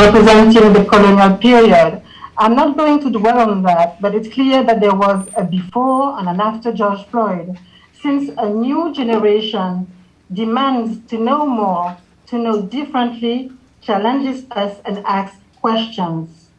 representing the colonial period. I'm not going to dwell on that, but it's clear that there was a before and an after George Floyd, since a new generation demands to know more, to know differently, challenges us and asks questions.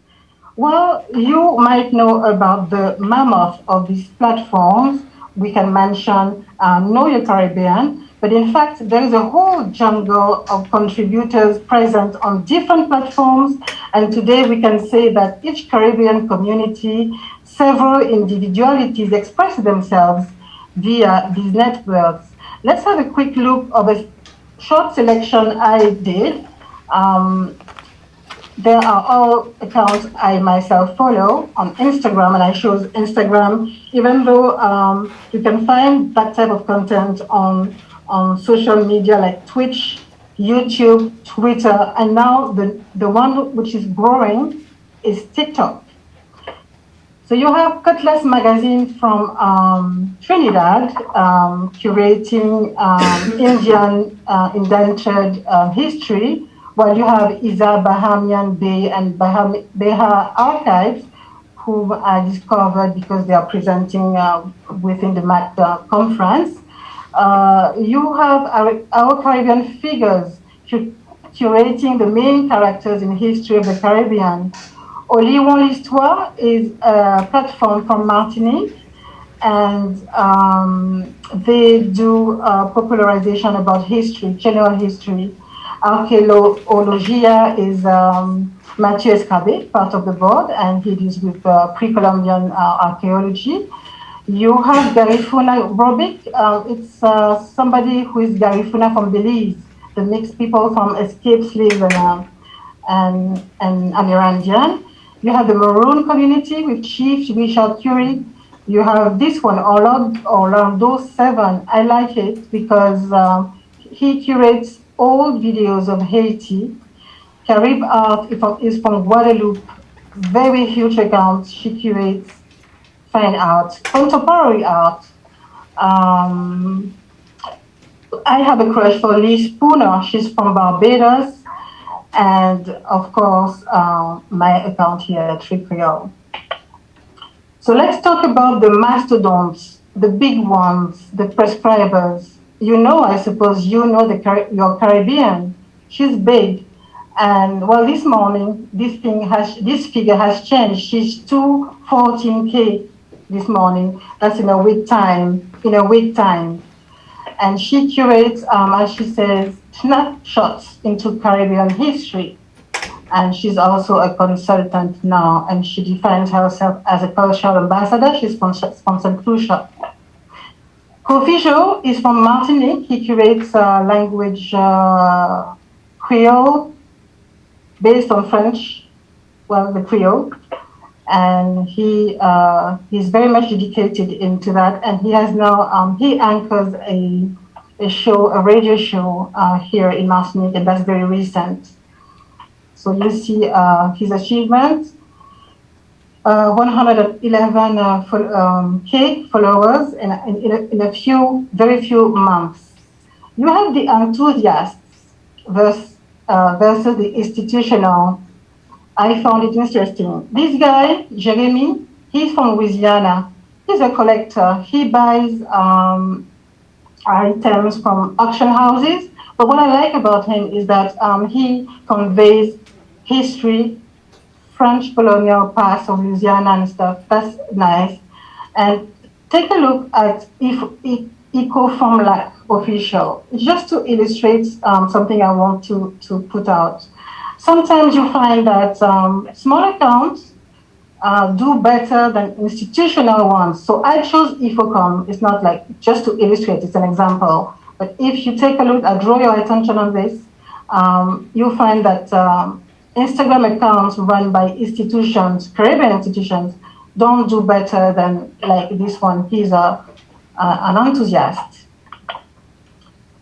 Well, you might know about the mammoth of these platforms. We can mention Know Your Caribbean, but in fact, there is a whole jungle of contributors present on different platforms. And today we can say that each Caribbean community, several individualities express themselves via these networks. Let's have a quick look of a short selection I did. There are all accounts I myself follow on Instagram, and I chose Instagram, even though you can find that type of content on social media like Twitch, YouTube, Twitter, and now the one which is growing is TikTok. So you have Cutlass Magazine from Trinidad, curating Indian indentured history, while you have Bahamian Bay and Beha Archives, whom I discovered because they are presenting within the MAC conference. You have our Caribbean figures curating the main characters in history of the Caribbean. Oliron l'Histoire is a platform from Martinique, and they do popularization about history, general history. Archaeologia is Mathieu Escabé, part of the board, and he deals with pre-Columbian archaeology. You have Garifuna Robic. It's somebody who is Garifuna from Belize, the mixed people from escaped slaves and Amirandian. You have the Maroon community with Chief Richard Curie. You have this one, Orlando 7. I like it because he curates old videos of Haiti. Carib Art is from Guadeloupe. Very huge account. She curates fine art, contemporary art. I have a crush for Lee Spooner. She's from Barbados. And of course, my account here at Creole. So let's talk about the mastodons, the big ones, the prescribers. You know, I suppose you know your Caribbean. She's big. And well, this morning, this figure has changed. She's 214K this morning. That's in a week time. And she curates, as she says, snapshots into Caribbean history. And she's also a consultant now, and she defines herself as a cultural ambassador. She's from St. Lucia. Kofi Jo is from Martinique. He curates language Creole based on French, well, the Creole. And he's very much dedicated into that. And he has now, he anchors a radio show here in Martinique, and that's very recent. So you see his achievements, 111K followers in very few months. You have the enthusiasts versus the institutional. I found it interesting. This guy, Jeremy, he's from Louisiana. He's a collector. He buys items from auction houses. But what I like about him is that he conveys history, French colonial past of Louisiana and stuff. That's nice. And take a look at Eco-Formlac Official, just to illustrate something I want to put out. Sometimes you find that small accounts do better than institutional ones. So I chose IFOCOM. It's not like just to illustrate, it's an example. But if you take a look, I draw your attention on this, you'll find that Instagram accounts run by institutions, Caribbean institutions, don't do better than like this one. He's an enthusiast.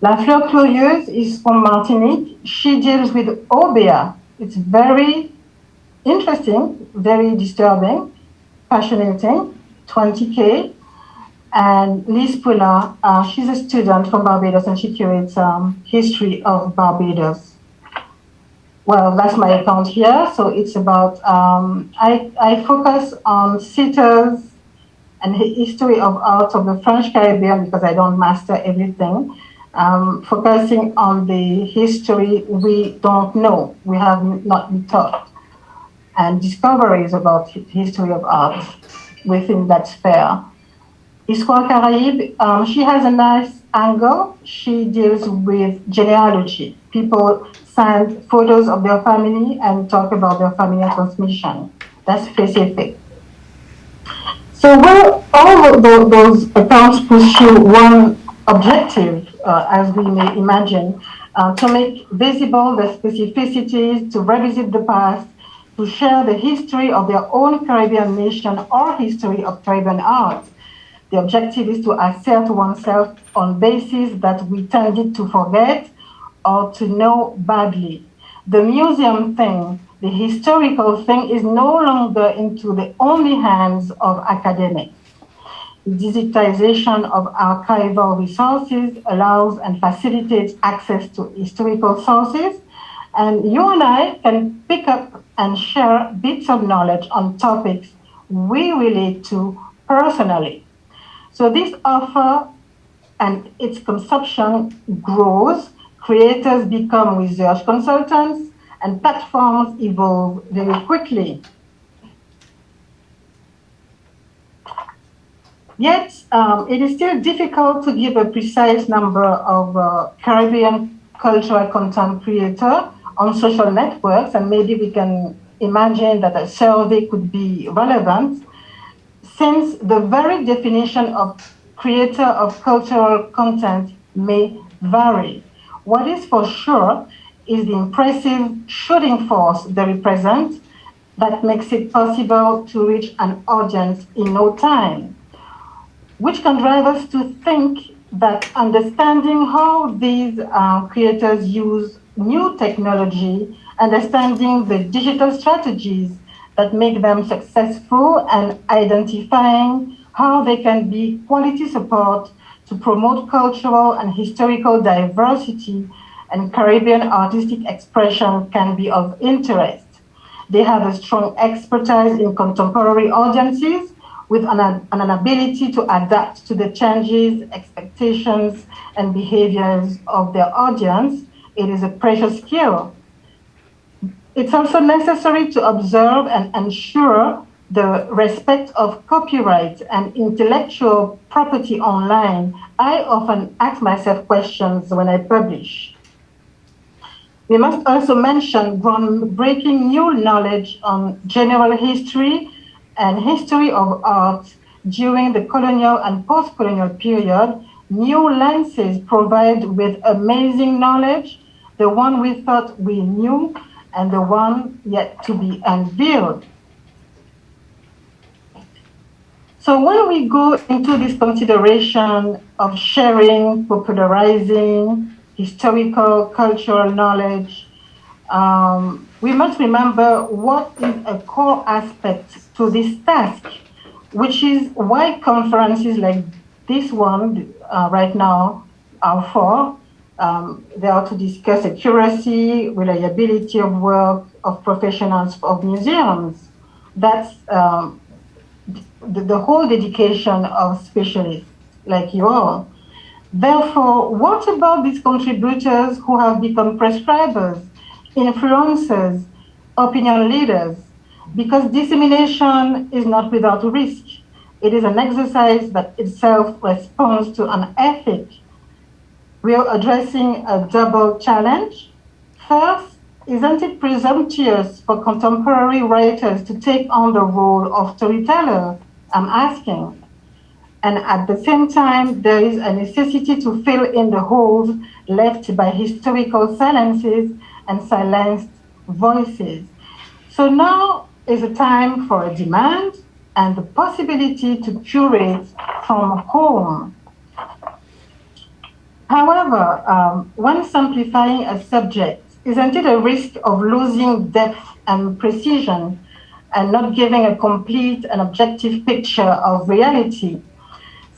La Fleur Curieuse is from Martinique. She deals with Obea. It's very interesting, very disturbing, fascinating, 20K. And Liz Pula, she's a student from Barbados, and she curates history of Barbados. Well, that's my account here. So it's about, I focus on sitters and history of art of the French Caribbean because I don't master everything. Focusing on the history we don't know, we have not been taught, and discoveries about history of art within that sphere. Histoire Caraïbe, she has a nice angle. She deals with genealogy. People send photos of their family and talk about their family transmission. That's specific. So well, all of those accounts pursue one objective, as we may imagine, to make visible the specificities, to revisit the past, to share the history of their own Caribbean nation or history of Caribbean art. The objective is to assert oneself on basis that we tended to forget or to know badly. The museum thing, the historical thing, is no longer into the only hands of academics. The digitization of archival resources allows and facilitates access to historical sources, and you and I can pick up and share bits of knowledge on topics we relate to personally. So this offer and its consumption grows, creators become research consultants, and platforms evolve very quickly. Yet, it is still difficult to give a precise number of Caribbean cultural content creators on social networks, and maybe we can imagine that a survey could be relevant, since the very definition of creator of cultural content may vary. What is for sure is the impressive shooting force they represent that makes it possible to reach an audience in no time, which can drive us to think that understanding how these creators use new technology, understanding the digital strategies that make them successful, and identifying how they can be quality support to promote cultural and historical diversity and Caribbean artistic expression can be of interest. They have a strong expertise in contemporary audiences with an ability to adapt to the changes, expectations, and behaviors of their audience. It is a precious skill. It's also necessary to observe and ensure the respect of copyright and intellectual property online. I often ask myself questions when I publish. We must also mention groundbreaking new knowledge on general history and history of art during the colonial and post-colonial period. New lenses provide with amazing knowledge, the one we thought we knew and the one yet to be unveiled. So when we go into this consideration of sharing, popularizing historical, cultural knowledge, we must remember what is a core aspect to this task, which is why conferences like this one right now are for. They are to discuss accuracy, reliability of work of professionals of museums. That's the whole dedication of specialists like you all. Therefore, what about these contributors who have become prescribers, influencers, opinion leaders? Because dissemination is not without risk. It is an exercise that itself responds to an ethic. We are addressing a double challenge. First, isn't it presumptuous for contemporary writers to take on the role of storyteller? I'm asking. And at the same time, there is a necessity to fill in the holes left by historical silences and silenced voices. So now is a time for a demand and the possibility to curate from home. However, when simplifying a subject, isn't it a risk of losing depth and precision and not giving a complete and objective picture of reality?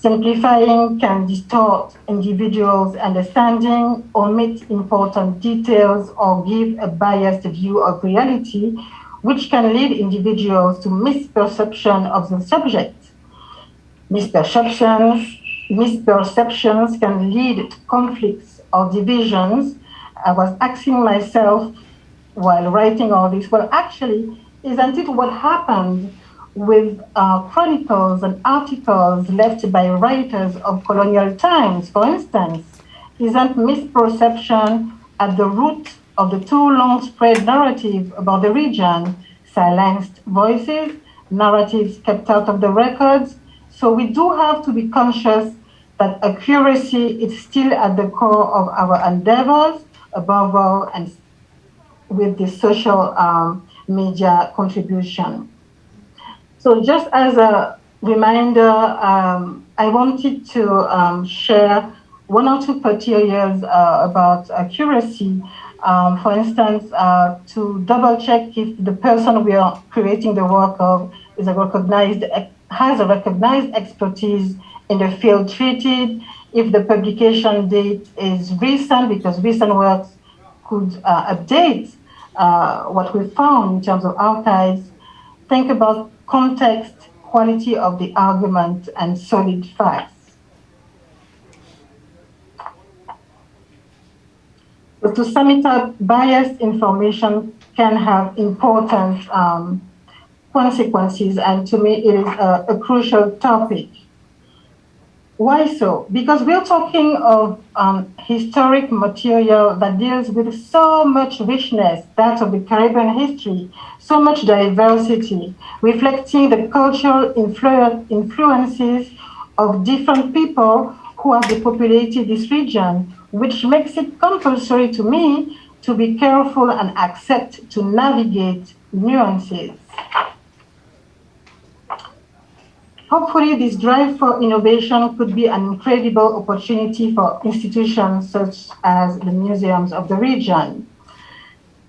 Simplifying can distort individuals' understanding, omit important details, or give a biased view of reality, which can lead individuals to misperception of the subject. Misperceptions can lead to conflicts or divisions. I was asking myself while writing all this, well, actually, isn't it what happened with chronicles and articles left by writers of colonial times, for instance? Isn't misperception at the root of the too long spread narrative about the region? Silenced voices, narratives kept out of the records. So we do have to be conscious that accuracy is still at the core of our endeavors, above all, and with the social media contribution. So just as a reminder, I wanted to share one or two criteria about accuracy. For instance, to double check if the person we are creating the work of is has a recognized expertise in the field treated, if the publication date is recent, because recent works could update what we found in terms of archives. Think about context, quality of the argument, and solid facts. So to sum it up, biased information can have important consequences, and to me it is a crucial topic. Why so? Because we're talking of historic material that deals with so much richness, that of the Caribbean history, so much diversity, reflecting the cultural influences of different people who have depopulated this region, which makes it compulsory to me to be careful and accept to navigate nuances. Hopefully, this drive for innovation could be an incredible opportunity for institutions such as the museums of the region.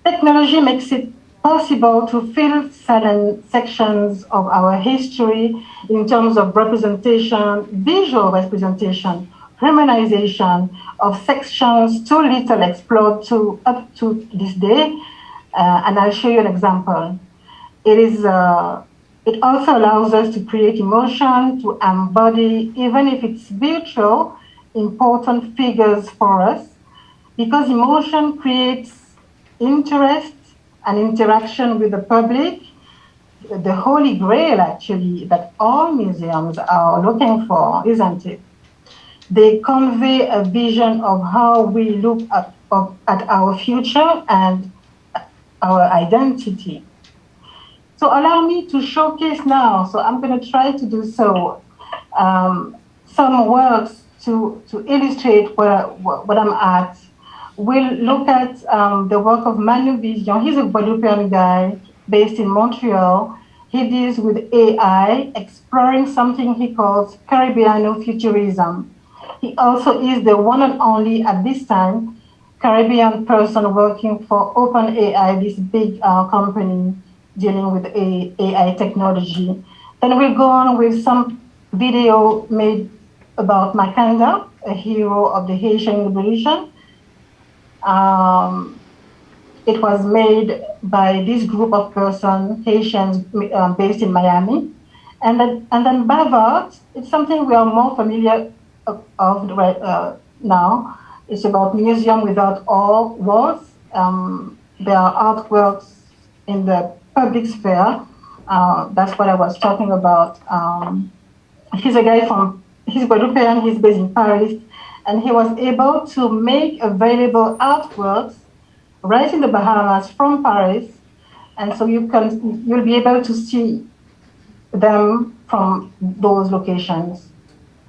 Technology makes it possible to fill certain sections of our history in terms of representation, visual representation, harmonization of sections too little explored up to this day. And I'll show you an example. It also allows us to create emotion, to embody, even if it's virtual, important figures for us, because emotion creates interest and interaction with the public, the holy grail, actually, that all museums are looking for, isn't it? They convey a vision of how we look at our future and our identity. So allow me to showcase now, so I'm going to try to do so, some works to illustrate what I'm at. We'll look at the work of Manu Vision. He's a Guadeloupean guy based in Montreal. He deals with AI, exploring something he calls Caribbean futurism. He also is the one and only, at this time, Caribbean person working for OpenAI, this big company dealing with AI technology. Then we'll go on with some video made about Makanda, a hero of the Haitian Revolution. It was made by this group of persons, Haitians based in Miami. And then Bavard, it's something we are more familiar of right now. It's about museum without all walls. There are artworks in the public sphere. That's what I was talking about. He's a guy he's Guadeloupean, he's based in Paris, and he was able to make available artworks right in the Bahamas from Paris. And so you'll be able to see them from those locations.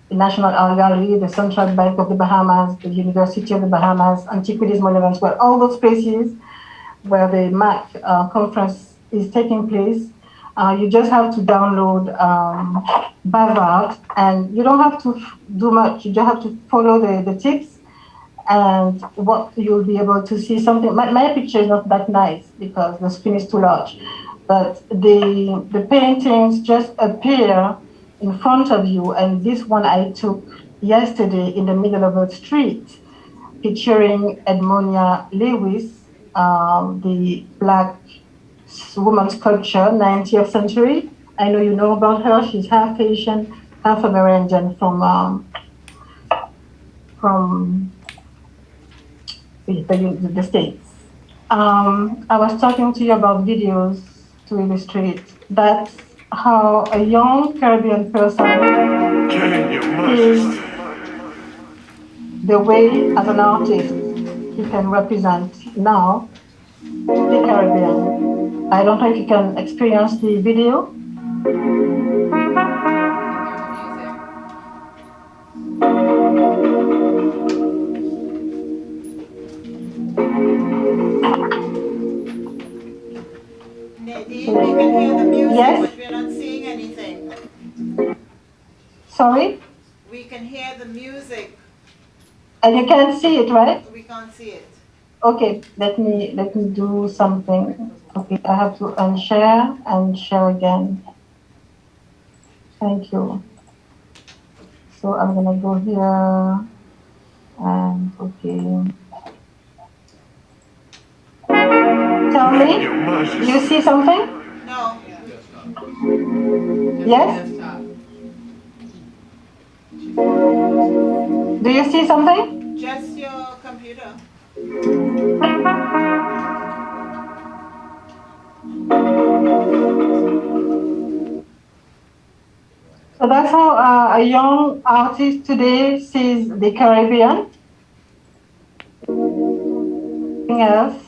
The National Art Gallery, the Central Bank of the Bahamas, the University of the Bahamas, Antiquities Monuments, well, all those places where the MAC conference is taking place. You just have to download Bavard, and you don't have to do much. You just have to follow the tips, and what you'll be able to see something. My picture is not that nice because the screen is too large, but the paintings just appear in front of you, and this one I took yesterday in the middle of the street, featuring Edmonia Lewis, the Black woman sculpture, 90th century. I know you know about her. She's half Haitian, half American from the States. I was talking to you about videos to illustrate. That's how a young Caribbean person is the way as an artist he can represent now the Caribbean. I don't know if you can experience the video. Nadine, we can hear the music, yes? But we're not seeing anything. Sorry? We can hear the music. And you can't see it, right? We can't see it. Okay, let me do something. Okay, I have to unshare and share again. Thank you. So I'm gonna go here and okay. Tell me, you see something? No. Yes? Do you see something? Just your computer. So that's how a young artist today sees the Caribbean. Else,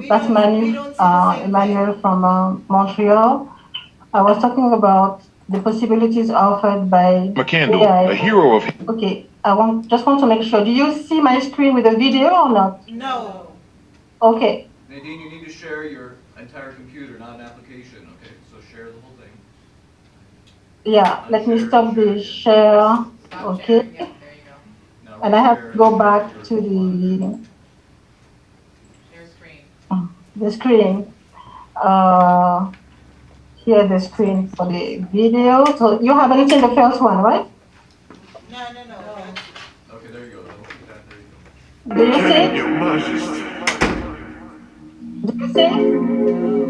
that's Emmanuel from Montreal. I was talking about the possibilities offered by AI. A hero of... Okay, just want to make sure. Do you see my screen with the video or not? No. Okay. Nadine, you need to share your entire computer, not an application, okay? So share the whole thing. Yeah, let me stop the share. Okay. And I have to go back to the screen. Here the screen for the video. So you haven't seen the first one, right? No. Okay, there you go. Do you see it? Do you see it?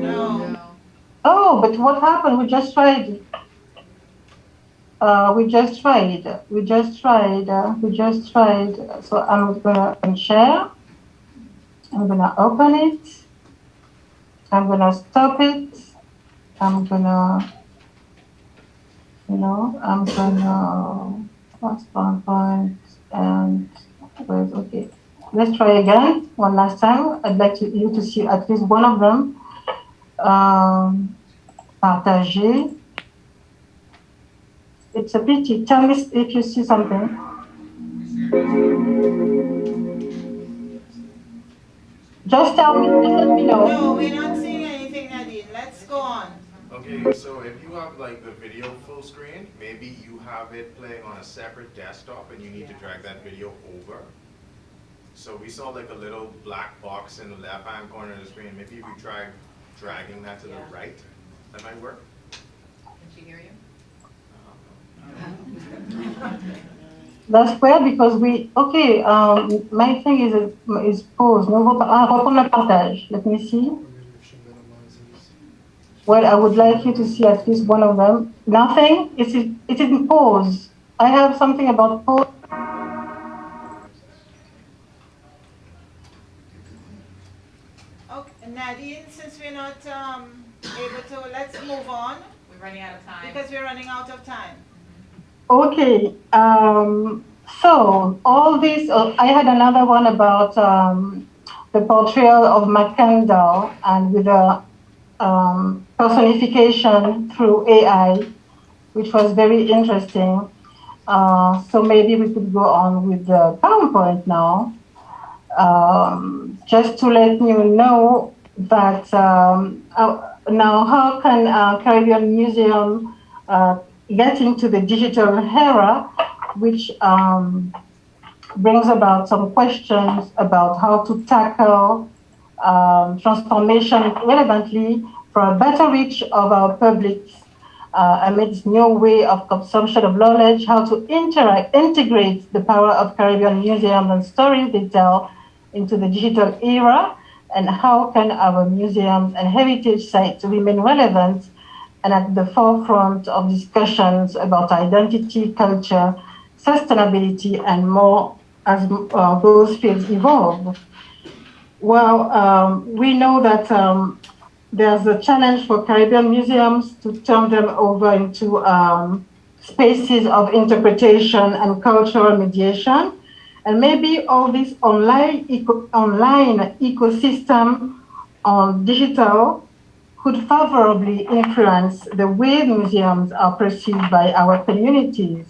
No. Oh, but what happened? We just tried. We just tried. So I'm gonna unshare. I'm gonna open it. I'm gonna stop it. I'm gonna what's PowerPoint and where's okay. Let's try again one last time. I'd like you to see at least one of them. Partager. It's a pity. Tell me if you see something. Just tell me, let me know. No, we're not seeing anything, Nadine. Let's go on. Okay, so if you have like the video full screen, maybe you have it playing on a separate desktop and you need to drag that video over. So we saw like a little black box in the left-hand corner of the screen. Maybe if you try dragging that to the right, that might work. Can she hear you? That's weird because my thing is paused. Reprendre le partage. Let me see. Well, I would like you to see at least one of them. Nothing. It is in pause. I have something about pause. Okay, Nadine, since we're not able to, let's move on. We're running out of time. Because we're running out of time. Okay. So all this, I had another one about the portrayal of MACConBahamas and with a personification through AI, which was very interesting. So maybe we could go on with the PowerPoint now. Just to let you know that now how can Caribbean Museum get into the digital era, which brings about some questions about how to tackle transformation relevantly for a better reach of our public amidst new way of consumption of knowledge, how to integrate the power of Caribbean museums and stories they tell into the digital era, and how can our museums and heritage sites remain relevant and at the forefront of discussions about identity, culture, sustainability, and more as those fields evolve. Well, we know that there's a challenge for Caribbean museums to turn them over into spaces of interpretation and cultural mediation. And maybe all this online ecosystem on digital could favorably influence the way museums are perceived by our communities.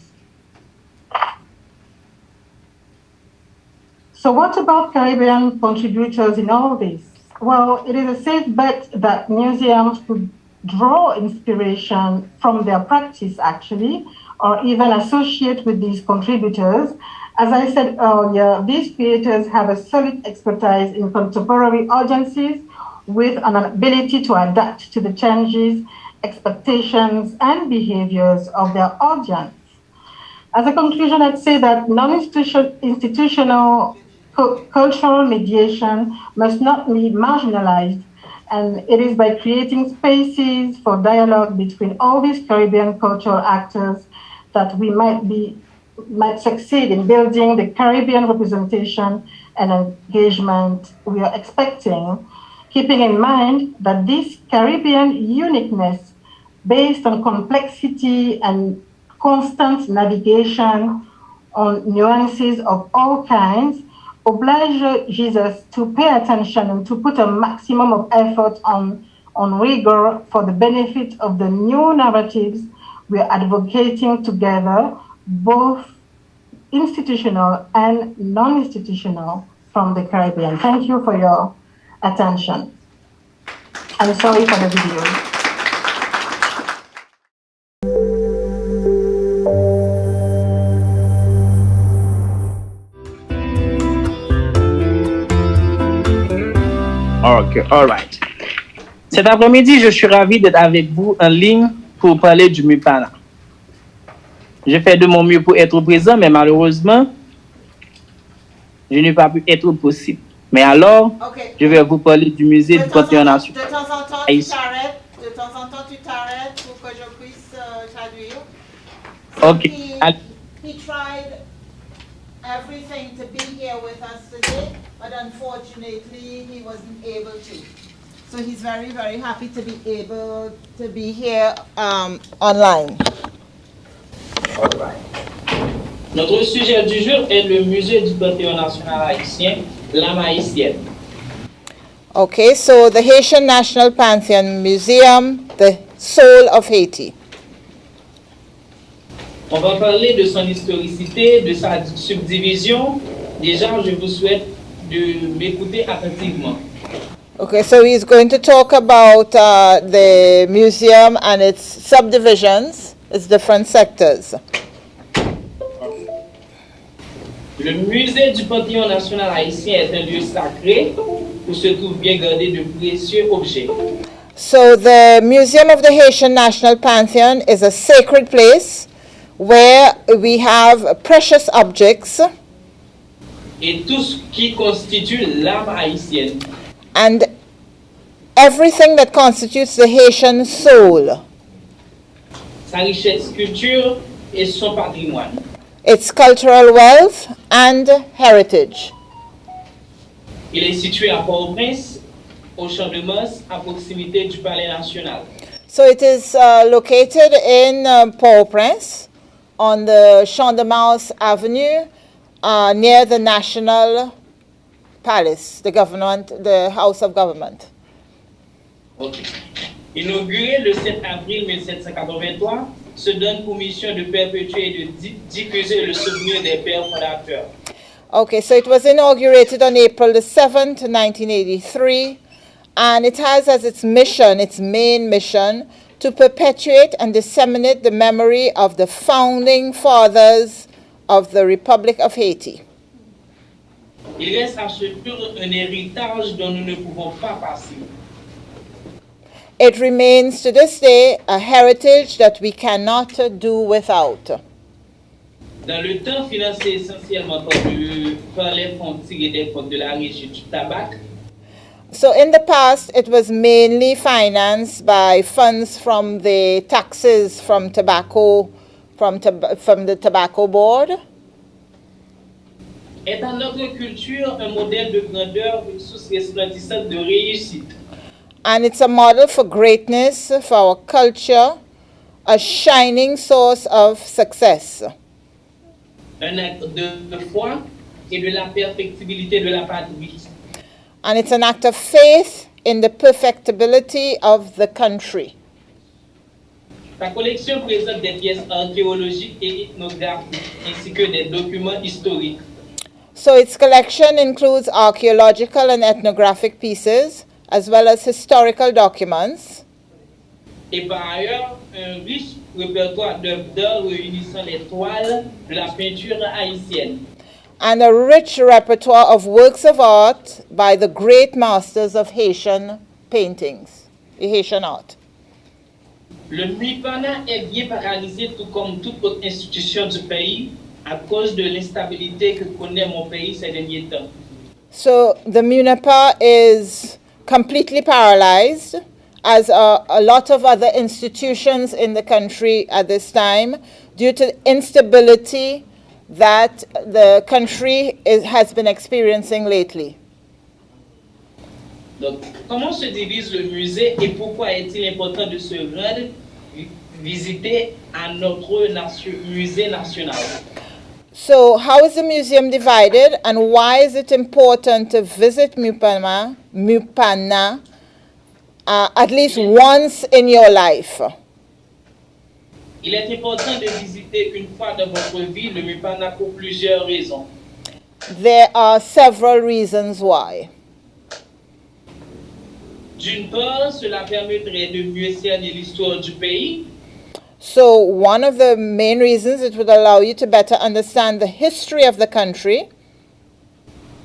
So what about Caribbean contributors in all this? Well, it is a safe bet that museums could draw inspiration from their practice, actually, or even associate with these contributors. As I said earlier, these creators have a solid expertise in contemporary audiences with an ability to adapt to the changes, expectations, and behaviors of their audience. As a conclusion, I'd say that non-institutional cultural mediation must not be marginalized, and it is by creating spaces for dialogue between all these Caribbean cultural actors that we might succeed in building the Caribbean representation and engagement we are expecting, keeping in mind that this Caribbean uniqueness based on complexity and constant navigation on nuances of all kinds obliges us to pay attention and to put a maximum of effort on rigor for the benefit of the new narratives we are advocating together, both institutional and non-institutional, from the Caribbean. Thank you for your attention. I'm sorry for the video. Ok, all right. Cet après-midi, je suis ravi d'être avec vous en ligne pour parler du MUPANA. Je fais de mon mieux pour être présent, mais malheureusement, je n'ai pas pu être possible. Mais alors, je vais vous parler du musée du Panthéon national. De temps en temps, tu t'arrêtes pour que je puisse traduire. Ok. He tried everything to be here with us today, but unfortunately he wasn't able to. So he's very, very happy to be able to be here online. All right. Notre sujet du jour est le musée du Panthéon national haïtien, l'âme haïtienne. Okay, so the Haitian National Pantheon Museum, the soul of Haiti. On va parler de son historicité, de sa subdivision. Déjà, je vous souhaite de m'écouter attentivement. Okay, so he's going to talk about the museum and its subdivisions, its different sectors. Le musée du Panthéon national haïtien est un lieu sacré où se trouvent bien gardés de précieux objets. So the Museum of the Haitian National Pantheon is a sacred place where we have precious objects et tout ce qui constitue l'âme haïtienne. and everything that constitutes the Haitian soul, Sa richesse culture et son patrimoine. its cultural wealth and heritage. Il est situé à Port-au-Prince, au Champ de Mars, à proximité du Palais national. So it is located in Port-au-Prince on the Champ de Mars Avenue near the National Palace, the House of Government. Okay. Inauguré le 7 avril 1783, se donne pour mission de perpétuer et de diffuser le souvenir des pères fondateurs. Okay, so it was inaugurated on April the 7th, 1983, and it has as its mission, its main mission, to perpetuate and disseminate the memory of the founding fathers of the Republic of Haiti. Il reste à ce jour un héritage dont nous ne pouvons pas passer. It remains to this day a heritage that we cannot do without. Dans le temps, financé essentiellement par les fonds tirés des fonds de la régie du tabac, So in the past, it was mainly financed by funds from the taxes from tobacco, from the tobacco board. est dans notre culture un modèle de grandeur, une source resplendissante de réussite. And it's a model for greatness, for our culture, a shining source of success. Un acte de foi et de la perfectibilité de la patrie. And it's an act of faith in the perfectibility of the country. Sa collection présente des pièces archéologiques et ethnographiques, ainsi que des documents historiques. So its collection includes archaeological and ethnographic pieces, as well as historical documents. Et par ailleurs, un riche répertoire d'œuvres d'art réunissant les toiles de la peinture haïtienne. And a rich repertoire of works of art by the great masters of Haitian paintings, Haitian art. Le MIPANA est bien paralysé, tout comme toute autre institution du pays, à cause de l'instabilité que connaît mon pays ces derniers temps. So the MUNIPA is completely paralyzed, as a lot of other institutions in the country at this time, due to instability that the country has been experiencing lately. Donc, comment se divise le musée et pourquoi est-il important de se rendre visiter à notre musée national? So how is the museum divided, and why is it important to visit MUPANA at least once in your life? Il est important de visiter une fois dans votre vie le MUPANA pour plusieurs raisons. There are several reasons why. D'une part, cela permettrait de mieux cerner l'histoire du pays. So one of the main reasons, it would allow you to better understand the history of the country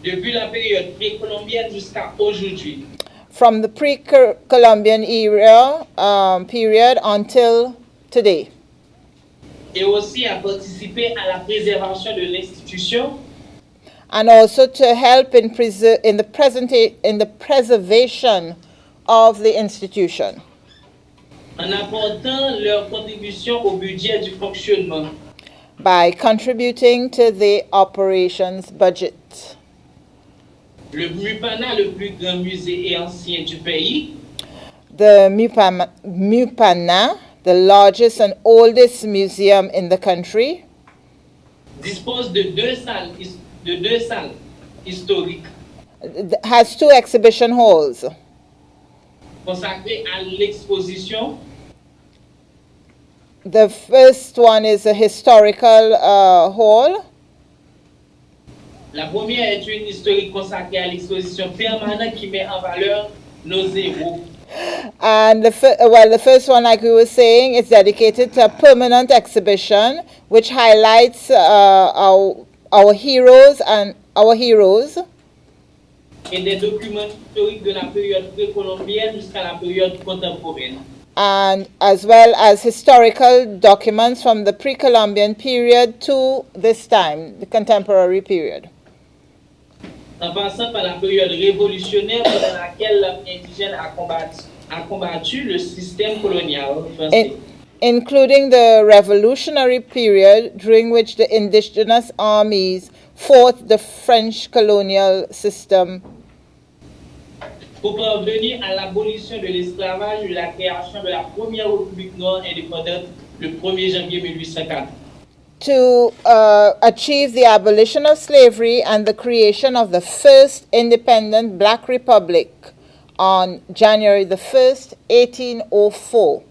Depuis la période précolombienne jusqu'à aujourd'hui. from the pre-Columbian era period until today. Et aussi à participer à la préservation de l'institution And also to help in the preservation of the institution en apportant leur contribution au budget du fonctionnement. by contributing to the operations budget. Le MUPANA, le plus grand musée et ancien du pays, The MUPANA, the largest and oldest museum in the country, dispose de deux salles historiques has two exhibition halls. consacrées à l'exposition. The first one is a historical hall, La première est une historique consacrée à l'exposition permanente qui met en valeur nos héros. and the first one, like we were saying, is dedicated to a permanent exhibition which highlights our heroes and our heroes, Et des documents historiques de la période précolombienne jusqu'à la période contemporaine. and as well as historical documents from the pre-Columbian period to this time, the contemporary period. En passant par la période révolutionnaire pendant laquelle l'homme indigène a combattu le système colonial français. Including the revolutionary period during which the indigenous armies fought the French colonial system Pour parvenir à l'abolition de l'esclavage et la création de la première République noire indépendante le 1er janvier 1804. to achieve the abolition of slavery and the creation of the first independent black republic on January the 1st, 1804.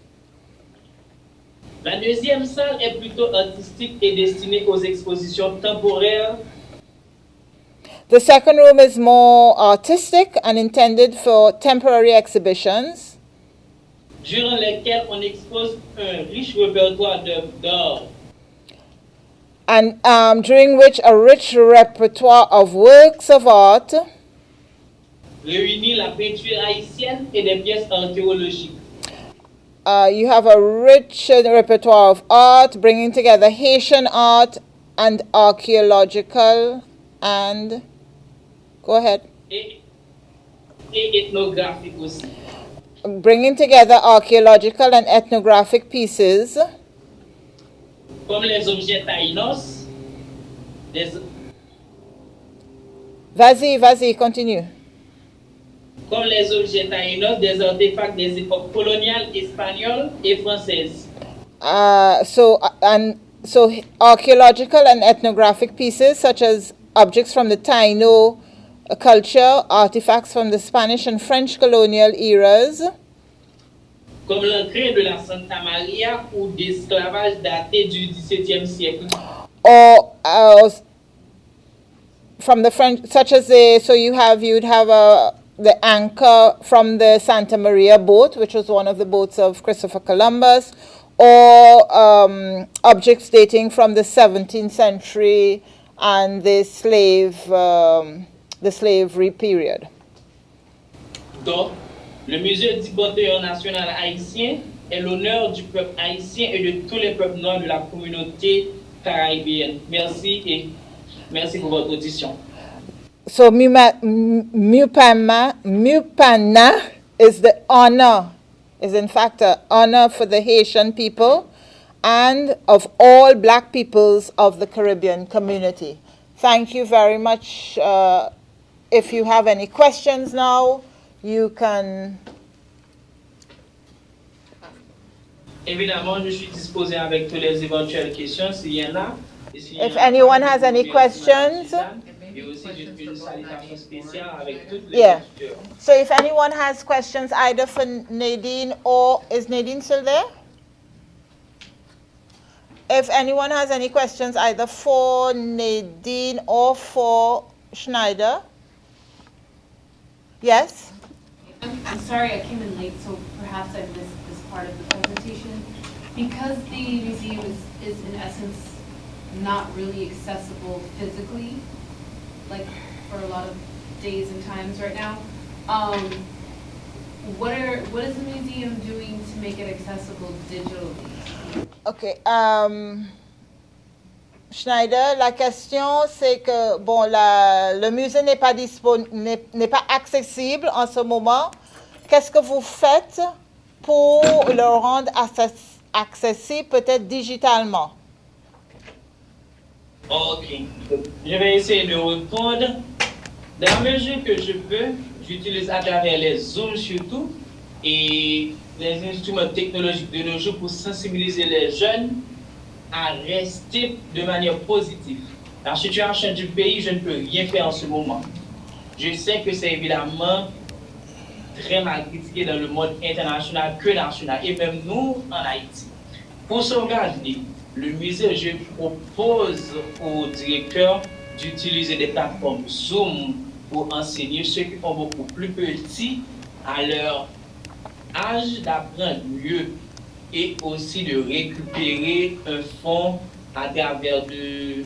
La deuxième salle est plutôt artistique et destinée aux expositions temporaires The second room is more artistic and intended for temporary exhibitions, durant lesquelles on expose un riche répertoire d'œuvres d'art. and during which a rich repertoire of works of art Réunit la peinture haïtienne et des pièces archéologiques. You have a rich repertoire of art, bringing together Haitian art and archaeological and... Go ahead. Et ethnographique aussi. Bringing together archaeological and ethnographic pieces. Comme les objets taïnos, Vas-y, continue. Comme les objets taïnos, des artefacts des époques coloniales espagnoles et françaises. So archaeological and ethnographic pieces such as objects from the Taino culture, artifacts from the Spanish and French colonial eras. Comme l'entrée de la Santa Maria ou d'esclavage daté du XVIIe siècle. Or from the French, such as you'd have the anchor from the Santa Maria boat, which was one of the boats of Christopher Columbus, or objects dating from the 17th century and the slavery period. Donc, le musée du Panthéon national haïtien est l'honneur du peuple haïtien et de tous les peuples noirs de la communauté caribéenne. Merci et merci pour votre audition. So Mupana is the honor, is in fact an honor for the Haitian people and of all black peoples of the Caribbean community. Thank you very much. If you have any questions now, you can... Évidemment, je suis disposé avec toutes les éventuelles questions s'il y en a. If anyone has any questions... Yeah. So if anyone has questions either for Nadine or... Is Nadine still there? If anyone has any questions either for Nadine or for Schneider. Yes? I'm sorry I came in late, so perhaps I missed this part of the presentation. Because the museum is in essence not really accessible physically, like for a lot of days and times right now, what is the museum doing to make it accessible digitally? Okay. Schneider, la question c'est que bon, le musée n'est pas accessible en ce moment. Qu'est-ce que vous faites pour le rendre accessible peut-être digitalement? Ok, je vais essayer de répondre. Dans la mesure que je peux, j'utilise à travers les Zooms surtout et les instruments technologiques de nos jours pour sensibiliser les jeunes à rester de manière positive. La situation du pays, je ne peux rien faire en ce moment. Je sais que c'est évidemment très mal critiqué dans le monde international que national, et même nous en Haïti. Pour sauvegarder le musée, je propose aux directeurs d'utiliser des plateformes Zoom pour enseigner ceux qui sont beaucoup plus petits à leur âge d'apprendre mieux et aussi de récupérer un fonds à travers de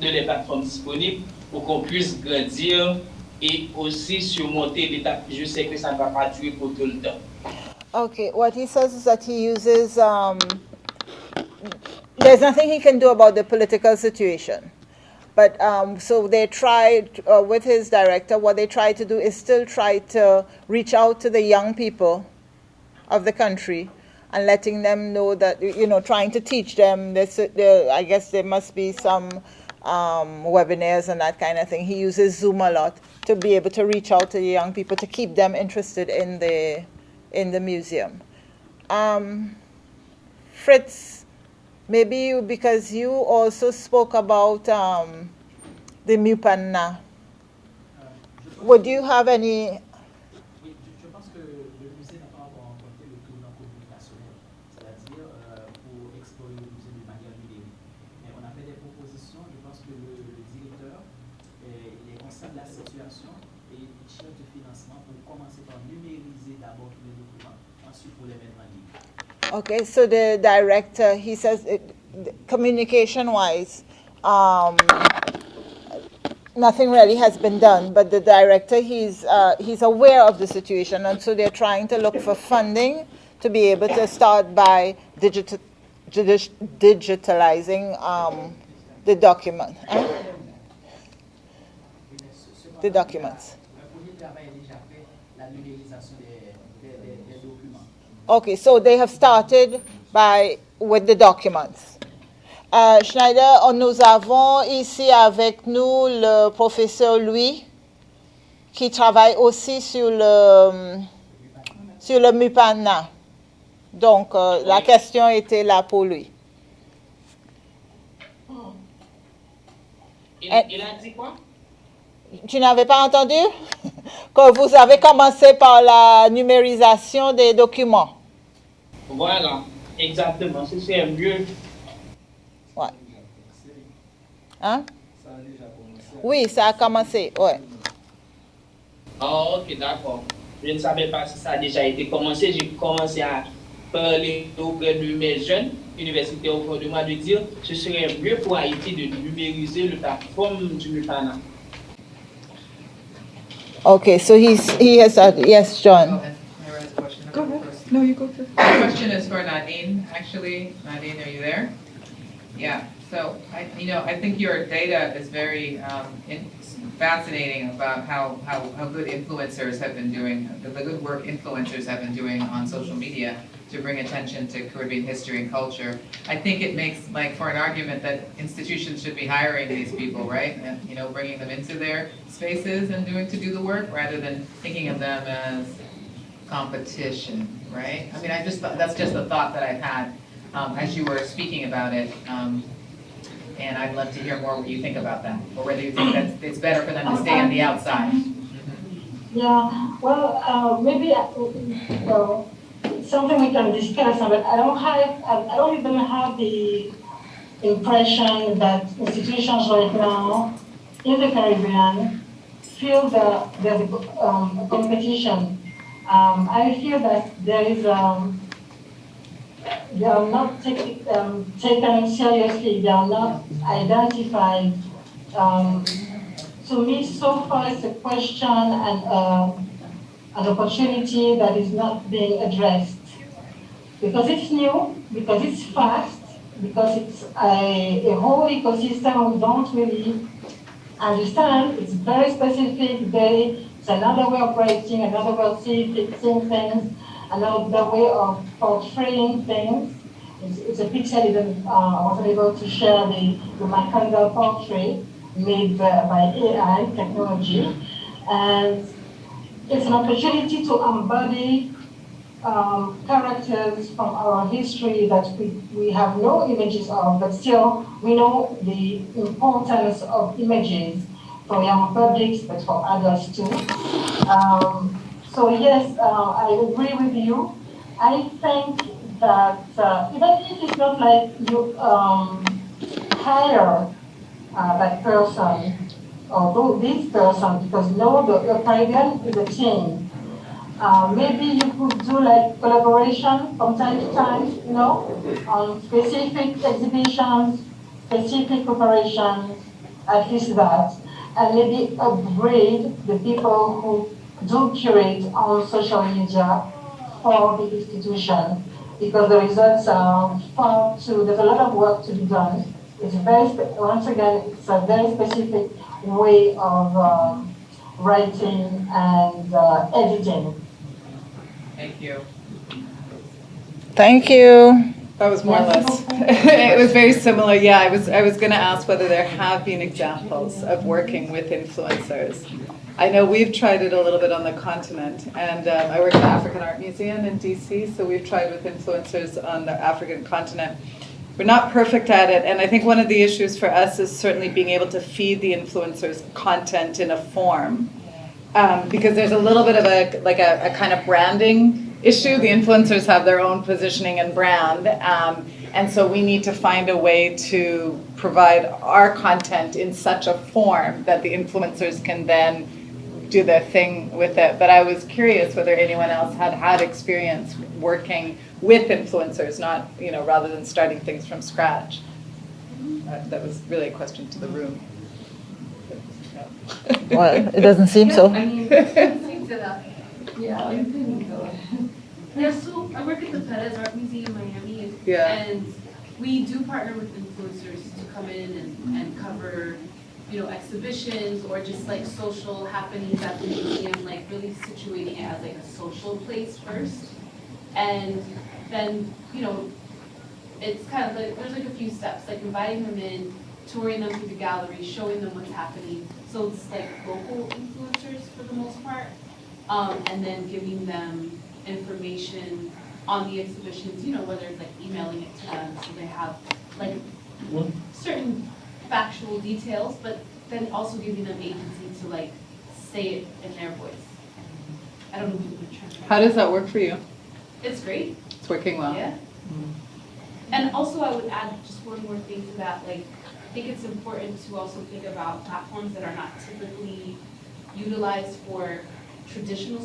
les plateformes disponibles pour qu'on puisse grandir et aussi surmonter l'étape. Je sais que ça ne va pas durer pour tout le temps. Okay, what he says is that he uses, there's nothing he can do about the political situation. But so they tried, with his director, what they try to do is still try to reach out to the young people of the country and letting them know that, trying to teach them. I guess there must be some webinars and that kind of thing. He uses Zoom a lot to be able to reach out to the young people to keep them interested in the museum. Fritz, maybe you, because you also spoke about the Mupana. Would you have any... Je pense que le musée n'a pas encore rencontré le tournant communicationnel, c'est-à-dire pour explorer le musée de manière numérique. Mais on a fait des propositions, je pense que le directeur est conscient de la situation et il cherche du financement pour commencer par numériser d'abord tous les documents, ensuite pour les mettre en ligne. Okay, so the director, he says, communication-wise, nothing really has been done, but the director, he's aware of the situation, and so they're trying to look for funding to be able to start by digitalizing the document. The documents. Okay, so they have started with the documents. Schneider, nous avons ici avec nous le professeur Louis, qui travaille aussi sur le MUPANA. Donc, la question était là pour lui. Il a dit quoi? Tu n'avais pas entendu? Que vous avez commencé par la numérisation des documents. Voilà, exactement. Ce serait mieux. Ouais. Hein? Oui, ça a commencé, ouais. Ah, ok, d'accord. Je ne savais pas si ça a déjà été commencé. J'ai commencé à parler auprès de mes jeunes universitaires autour de moi, de dire ce serait mieux pour Haïti de numériser le plateforme du MUPANA. Okay, so he has yes, John. Go ahead. No, you go first. My question is for Nadine, actually. Nadine, are you there? Yeah, so I think your data is very fascinating about how good influencers have been doing, the good work influencers have been doing on social media to bring attention to Caribbean history and culture. I think it makes, like, for an argument that institutions should be hiring these people, right? And, bringing them into their spaces and to do the work rather than thinking of them as competition, right? I mean, that's just a thought that I've had as you were speaking about it. And I'd love to hear more what you think about that, or whether you think that it's better for them to stay on the outside. Yeah, well, maybe it's something we can discuss, but I don't even have the impression that institutions right now in the Caribbean feel that there's a competition. I feel that they are not taken seriously, they are not identified. To me, so far, it's a question and an opportunity that is not being addressed. Because it's new, because it's fast, because it's a whole ecosystem we don't really understand. It's very specific, it's another way of writing, another way of seeing things, another way of portraying things. It's a picture I wasn't able to share the MACConBahamas portrait made by AI technology. And it's an opportunity to embody characters from our history that we have no images of, but still we know the importance of images for young publics, but for adults too. So yes, I agree with you. I think that even if it's not like you hire that person or this person, because the Caribbean is a team. Maybe you could do like collaboration from time to time, on specific exhibitions, specific operations, at least that, and maybe upgrade the people who do curate on social media for the institution, because the results are there's a lot of work to be done. It's once again, it's a very specific way of writing and editing. Thank you. Thank you. That was more or less. It was very similar. Yeah, I was going to ask whether there have been examples of working with influencers. I know we've tried it a little bit on the continent, and I work at the African Art Museum in DC, so we've tried with influencers on the African continent. We're not perfect at it, and I think one of the issues for us is certainly being able to feed the influencers content in a form, because there's a little bit of a kind of branding issue. The influencers have their own positioning and brand, and so we need to find a way to provide our content in such a form that the influencers can then do their thing with it. But I was curious whether anyone else had experience working with influencers, not, rather than starting things from scratch. That was really a question to the room. Well, it doesn't seem so. I mean, it seems to that. Yeah, it seems so. Yeah, so I work at the Perez Art Museum in Miami, and we do partner with influencers to come in and cover, exhibitions or just like social happenings at the museum, like really situating it as like a social place first. And then, it's kind of like, there's like a few steps, like inviting them in, touring them through the gallery, showing them what's happening. So it's like local influencers for the most part. And then giving them information on the exhibitions, whether it's like emailing it to them so they have like certain factual details, but then also giving them agency to like say it in their voice. I don't know if you can translate. How does that work for you? It's great. It's working well. Yeah. And also I would add just one more thing to that, like I think it's important to also think about platforms that are not typically utilized for traditional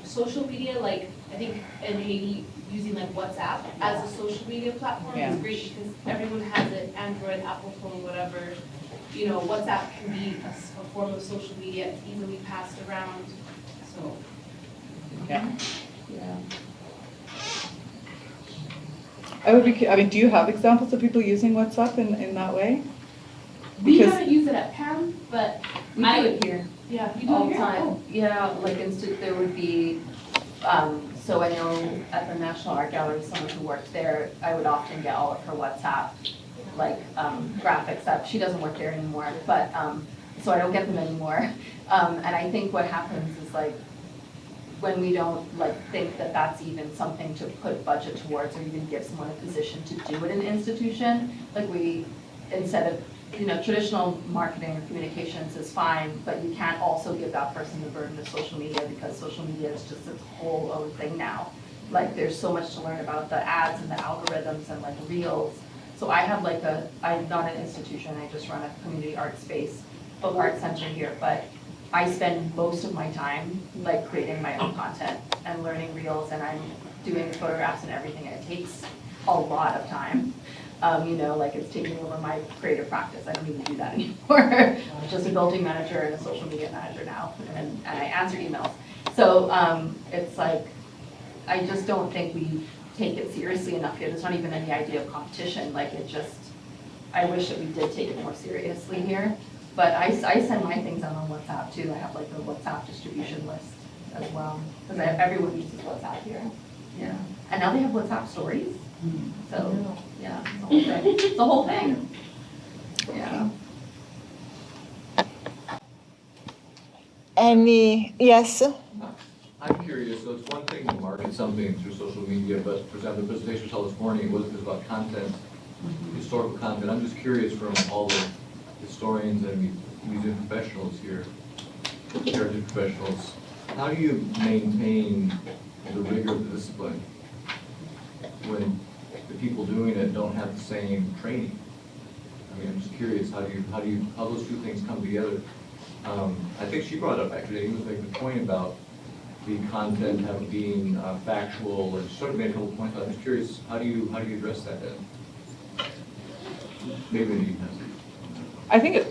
social media. Like I think in Haiti, using like WhatsApp as a social media platform is great because everyone has it, Android, Apple phone, whatever. WhatsApp can be a form of social media. It's easily passed around. So. Yeah. Do you have examples of people using WhatsApp in that way? We haven't used it at PAM, but we do it here. Yeah, you do all it the here? time. Oh. Yeah, like there would be, so I know at the National Art Gallery, someone who worked there, I would often get all of her WhatsApp, like graphics up. She doesn't work there anymore, but so I don't get them anymore. And I think what happens is like, when we don't think that that's even something to put budget towards or even give someone a position to do it in an institution, like we, instead of, traditional marketing or communications is fine, but you can't also give that person the burden of social media because social media is just its whole own thing now. Like there's so much to learn about the ads and the algorithms and like reels. So I have I'm not an institution, I just run a community art space, book art center here, but I spend most of my time like creating my own content and learning reels, and I'm doing photographs and everything, and it takes a lot of time. It's taking over my creative practice. I don't even do that anymore. I'm just a building manager and a social media manager now, and I answer emails. So it's like, I just don't think we take it seriously enough here. There's not even any idea of competition. I wish that we did take it more seriously here. But I send my things out on WhatsApp too. I have like a WhatsApp distribution list as well, because everyone uses WhatsApp here. Yeah, and now they have WhatsApp stories. So yeah, it's the whole thing. Yeah. Yes? I'm curious, so it's one thing to market something through social media, but for example, the presentation we saw this morning was about content, historical content. I'm just curious from all the historians and museum professionals here, heritage professionals, how do you maintain the rigor of the discipline when the people doing it don't have the same training? I mean, I'm just curious, how those two things come together? I think she brought up, actually, he was making a point about the content being factual, and sort of made a couple points. I'm just curious, how do you address that then? Maybe you can. I think it.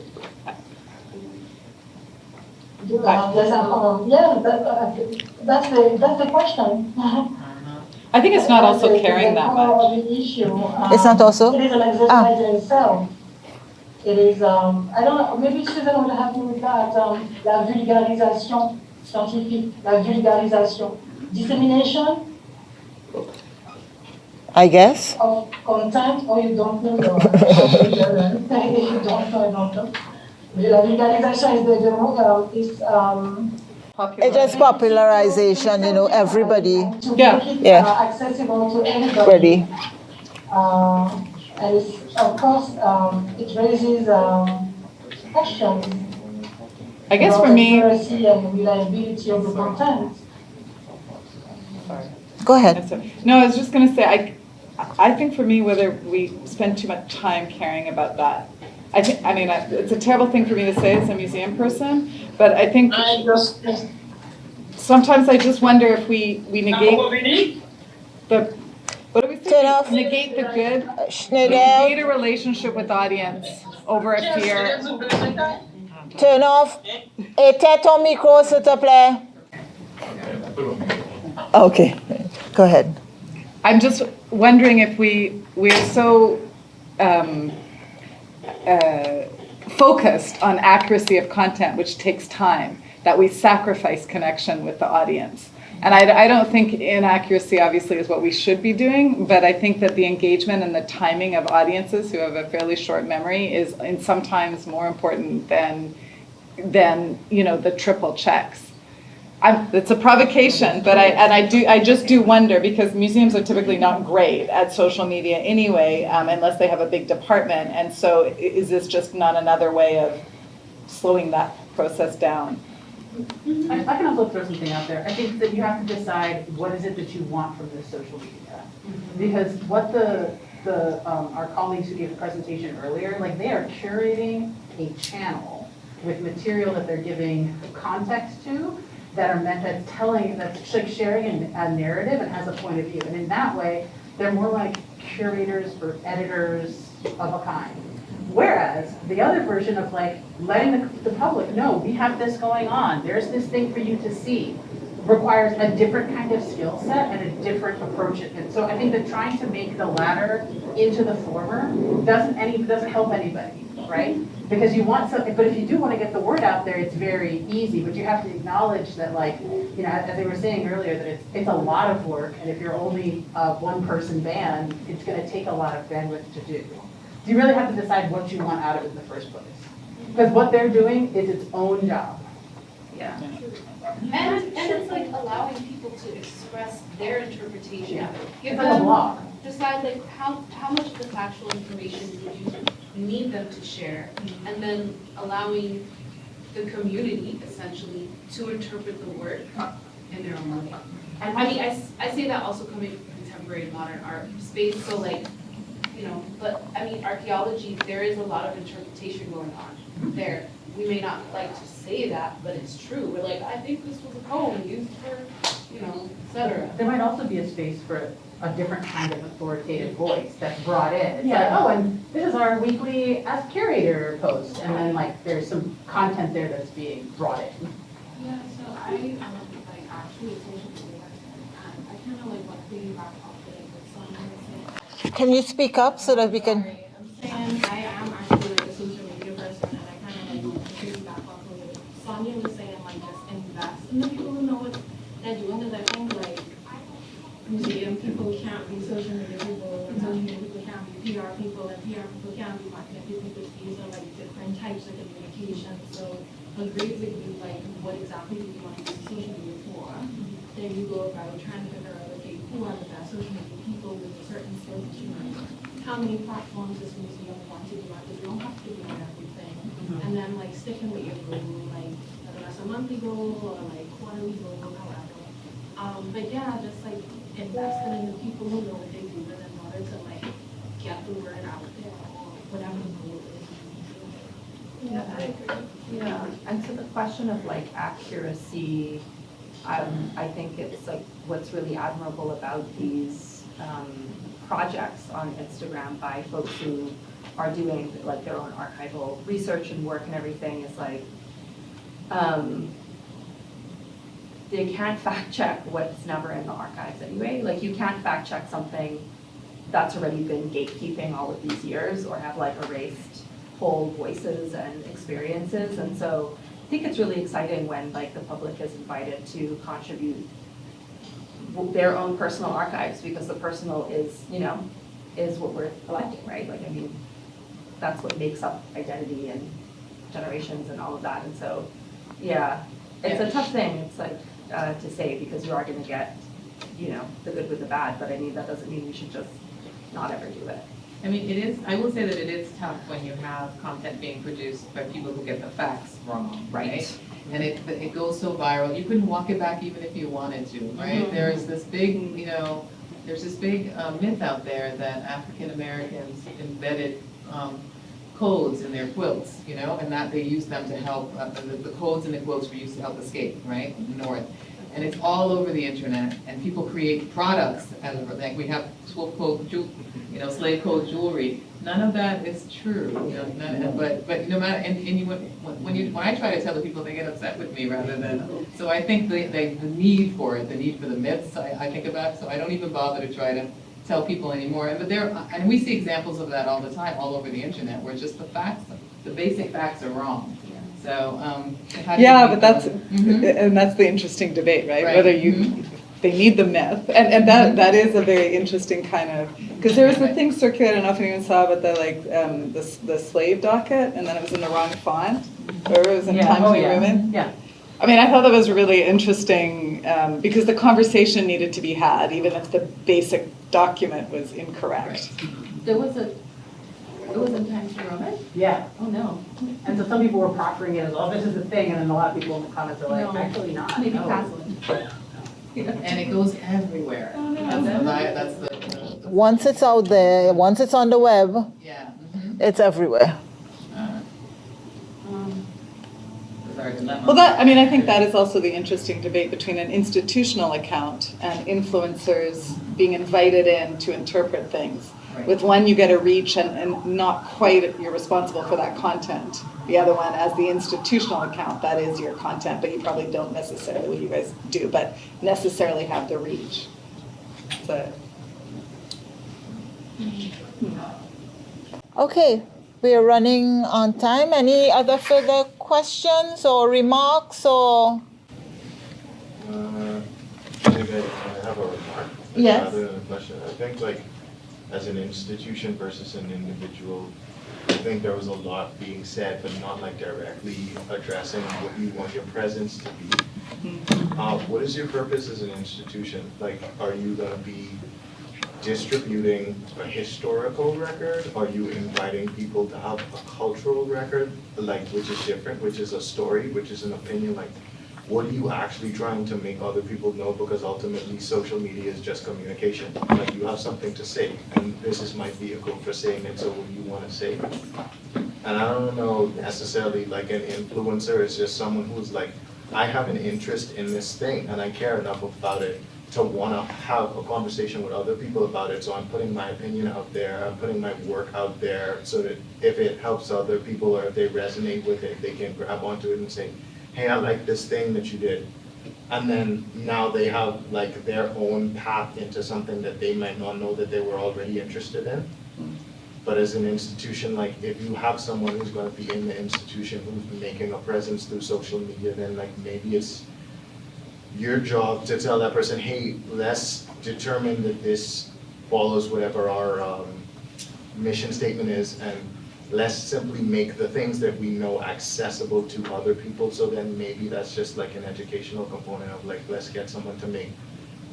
That's the question. I think it's not also caring that much. It's not also? It is an exercise in itself. It is, I don't know, maybe Susan would help me with that, la vulgarisation scientifique, la vulgarisation. Dissemination? I guess. Of content, or you don't know, if you don't know, you don't know. La vulgarisation is it's just popularization, everybody. To make it accessible to everybody. And it's, of course, it raises questions. I guess for me, accuracy and reliability of the content. Sorry. Go ahead. No, I was just going to say, I think for me, whether we spend too much time caring about that, it's a terrible thing for me to say as a museum person, but I think sometimes I just wonder if we negate the, what do we say? Negate the good, negate a relationship with audience over a fear. Turn off. Éteins ton micro, s'il te plaît. Okay. Go ahead. I'm just wondering if we're so focused on accuracy of content, which takes time, that we sacrifice connection with the audience. And I don't think inaccuracy obviously is what we should be doing, but I think that the engagement and the timing of audiences who have a fairly short memory is sometimes more important than the triple checks. It's a provocation, but I just do wonder, because museums are typically not great at social media anyway, unless they have a big department. And so is this just not another way of slowing that process down? I can also throw something out there. I think that you have to decide what is it that you want from this social media. Because what our colleagues who gave the presentation earlier, like, they are curating a channel with material that they're giving context to, that are meant at that's like sharing a narrative and has a point of view. And in that way, they're more like curators or editors of a kind. Whereas the other version of like letting the public know, we have this going on, there's this thing for you to see, requires a different kind of skill set and a different approach. And so I think that trying to make the latter into the former doesn't help anybody, right? Because you want something, but if you do want to get the word out there, it's very easy. But you have to acknowledge that, like, as they were saying earlier, that it's a lot of work, and if you're only a one-person band, it's going to take a lot of bandwidth to do. So you really have to decide what you want out of it in the first place. Because what they're doing is its own job. Yeah. And it's like allowing people to express their interpretation. Yeah. Give it's like them, a blog. decide like how much of the factual information would you need them to share, and then allowing the community essentially to interpret the work in their own way. And I mean, I say that also coming from contemporary modern art space, so like, but I mean, archaeology, there is a lot of interpretation going on there. We may not like to say that, but it's true. We're like, I think this was a poem used for, et cetera. There might also be a space for a different kind of authoritative voice that's brought in. It's like, oh, and this is our weekly Ask Curator post, and then like there's some content there that's being brought in. Yeah, so I actually social media, and I kind of like want to piggyback off of someone saying. Can you speak up so that we can? Sorry, I'm saying I am actually like a social media person, and I kind of like want to piggyback off of what Sonia was saying, like just invest in the people who know what they're doing, because I think like museum people can't be social media people, and social media people can't be PR people, and PR people can't be marketing people, because these are like different types of communication. So agree with you, like what exactly do you want to use social media for? Then you go about trying to figure out, okay, who are the best social media people with certain skills that you need? How many platforms does museum want to do? Because you don't have to do everything. And then like sticking with your goal, like whether that's a monthly goal or like quarterly goal, however. But yeah, just like investing in the people who know what they do, and in order to like get the word out there or whatever the goal is. Yeah, I agree. Yeah, and so the question of like accuracy, I think it's like what's really admirable about these projects on Instagram by folks who are doing like their own archival research and work and everything is like, they can't fact check what's never in the archives anyway. Like you can't fact check something that's already been gatekeeping all of these years or have like erased whole voices and experiences. And so I think it's really exciting when like the public is invited to contribute their own personal archives, because the personal is, is what we're collecting, right? Like, I mean, that's what makes up identity and generations and all of that. And so, yeah, it's a tough thing. It's like to say, because you are going to get, the good with the bad. But I mean, that doesn't mean we should just not ever do it. I mean, I will say that it is tough when you have content being produced by people who get the facts wrong, right? And it goes so viral, you couldn't walk it back even if you wanted to, right? Mm-hmm. There's this big, myth out there that African Americans embedded codes in their quilts, and that they used them to help, the codes in the quilts were used to help escape, right, north. And it's all over the internet, and people create products, like we have slave code jewelry. None of that is true, but no matter, when I try to tell the people, they get upset with me rather than, so I think the need for it, the need for the myths, I think about, so I don't even bother to try to tell people anymore. And we see examples of that all the time, all over the internet, where just the basic facts are wrong. So, but that's, and that's the interesting debate, right? Whether they need the myth, and that is a very interesting kind of, because there was the thing circulating, I don't know if anyone saw, but the slave docket, and then it was in the wrong font, or it was in Times New Roman. Yeah. I mean, I thought that was really interesting, because the conversation needed to be had, even if the basic document was incorrect. It was in Times New Roman? Yeah. Oh, no. And so some people were proffering it as, oh, this is the thing, and then a lot of people in the comments are like, No. actually not. Maybe no. Caslin. And it goes everywhere. That's the Once it's out there, once it's on the web, it's everywhere. our dilemma. Well, I think that is also the interesting debate between an institutional account and influencers being invited in to interpret things. Right. With one, you get a reach and not quite you're responsible for that content. The other one, as the institutional account, that is your content, but you probably don't necessarily, well, you guys do, but necessarily have the reach. So. Okay, we are running on time. Any other further questions or remarks or? I think I have a remark. Yes. Rather than a question. I think like as an institution versus an individual, I think there was a lot being said, but not like directly addressing what you want your presence to be. What is your purpose as an institution? Like, are you going to be distributing a historical record? Are you inviting people to have a cultural record, like which is different, which is a story, which is an opinion? Like, what are you actually trying to make other people know? Because ultimately, social media is just communication. Like, you have something to say, and this is my vehicle for saying it. So, what do you want to say? And I don't know necessarily like an influencer is just someone who's like, I have an interest in this thing, and I care enough about it to want to have a conversation with other people about it. So I'm putting my opinion out there, I'm putting my work out there, so that if it helps other people or if they resonate with it, they can grab onto it and say, hey, I like this thing that you did. And then now they have like their own path into something that they might not know that they were already interested in. But as an institution, like if you have someone who's going to be in the institution who's making a presence through social media, then like maybe it's your job to tell that person, hey, let's determine that this follows whatever our mission statement is, and let's simply make the things that we know accessible to other people. So then maybe that's just like an educational component of like, let's get someone to make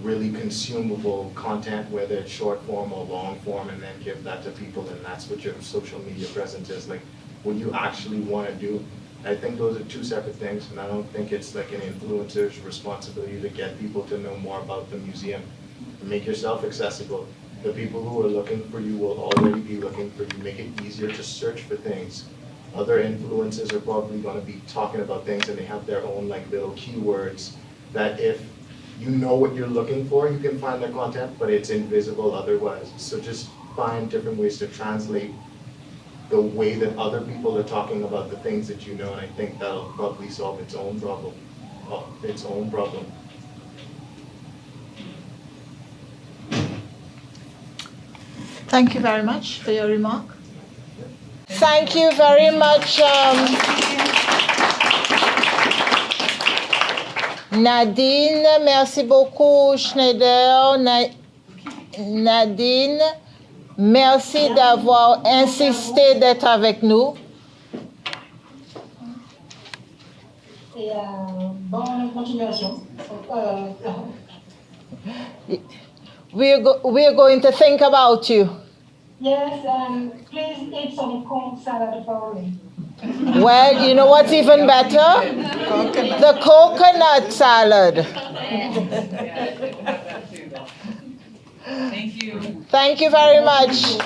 really consumable content, whether it's short form or long form, and then give that to people, and that's what your social media presence is. Like, what you actually want to do. I think those are two separate things, and I don't think it's like an influencer's responsibility to get people to know more about the museum. Make yourself accessible. The people who are looking for you will already be looking for you. Make it easier to search for things. Other influencers are probably going to be talking about things, and they have their own like little keywords that if you know what you're looking for, you can find their content, but it's invisible otherwise. So just find different ways to translate the way that other people are talking about the things that you know, and I think that'll probably solve its own problem. Thank you very much for your remark. Thank you very much, Nadine. Merci beaucoup, Schneider. Nadine, merci d'avoir insisté d'être avec nous. Et bonne continuation. We're going to think about you. Yes, please eat some corn salad for me. Well, you know what's even better? The coconut salad. Thank you. Thank you very much.